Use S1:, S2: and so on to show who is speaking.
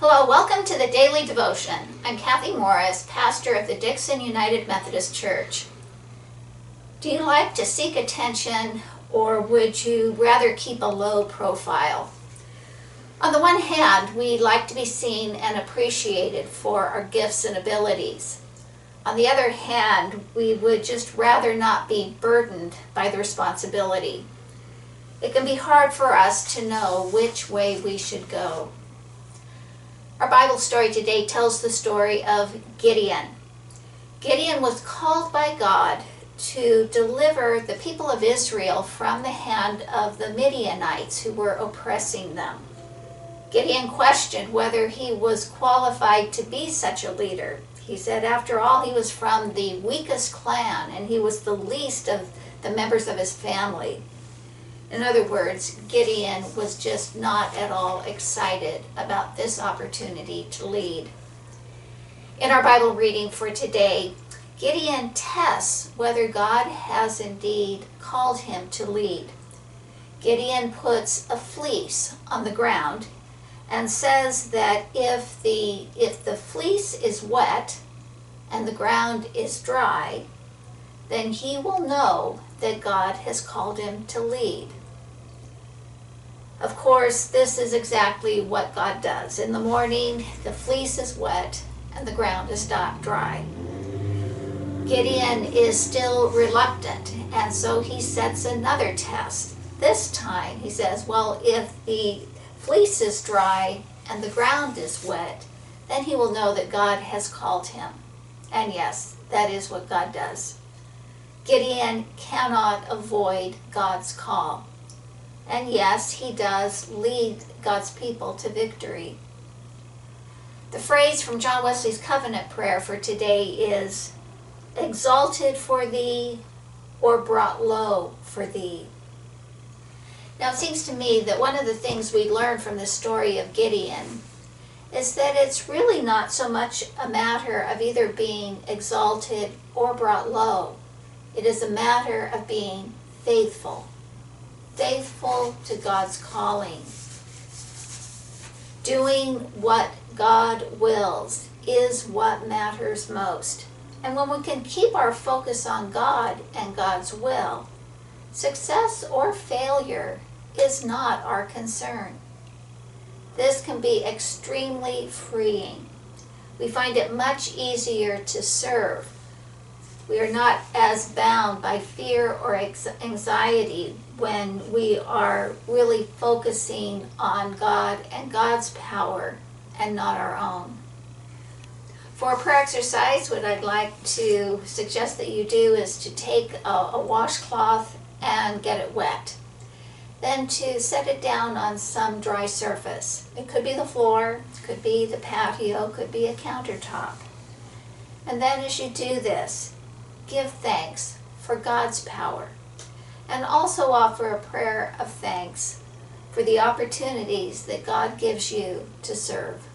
S1: Hello, welcome to the Daily Devotion. I'm Kathy Morris, pastor of the Dixon United Methodist Church. Do you like to seek attention, or would you rather keep a low profile? On the one hand, we like to be seen and appreciated for our gifts and abilities. On the other hand, we would just rather not be burdened by the responsibility. It can be hard for us to know which way we should go. Our Bible story today tells the story of Gideon. Gideon was called by God to deliver the people of Israel from the hand of the Midianites who were oppressing them. Gideon questioned whether he was qualified to be such a leader. He said, after all, he was from the weakest clan and he was the least of the members of his family. In other words, Gideon was just not at all excited about this opportunity to lead. In our Bible reading for today, Gideon tests whether God has indeed called him to lead. Gideon puts a fleece on the ground and says that if the fleece is wet and the ground is dry, then he will know that God has called him to lead. Of course, this is exactly what God does. In the morning, the fleece is wet and the ground is dry. Gideon is still reluctant, and so he sets another test. This time, he says, well, if the fleece is dry and the ground is wet, then he will know that God has called him. And yes, that is what God does. Gideon cannot avoid God's call. And yes, he does lead God's people to victory. The phrase from John Wesley's covenant prayer for today is, exalted for thee, or brought low for thee. Now it seems to me that one of the things we learn from the story of Gideon is that it's really not so much a matter of either being exalted or brought low. It is a matter of being faithful. Faithful to God's calling. Doing what God wills is what matters most. And when we can keep our focus on God and God's will, success or failure is not our concern. This can be extremely freeing. We find it much easier to serve. We are not as bound by fear or anxiety when we are really focusing on God and God's power and not our own. For a prayer exercise, what I'd like to suggest that you do is to take a washcloth and get it wet. Then to set it down on some dry surface. It could be the floor, it could be the patio, it could be a countertop. And then as you do this, give thanks for God's power, and also offer a prayer of thanks for the opportunities that God gives you to serve.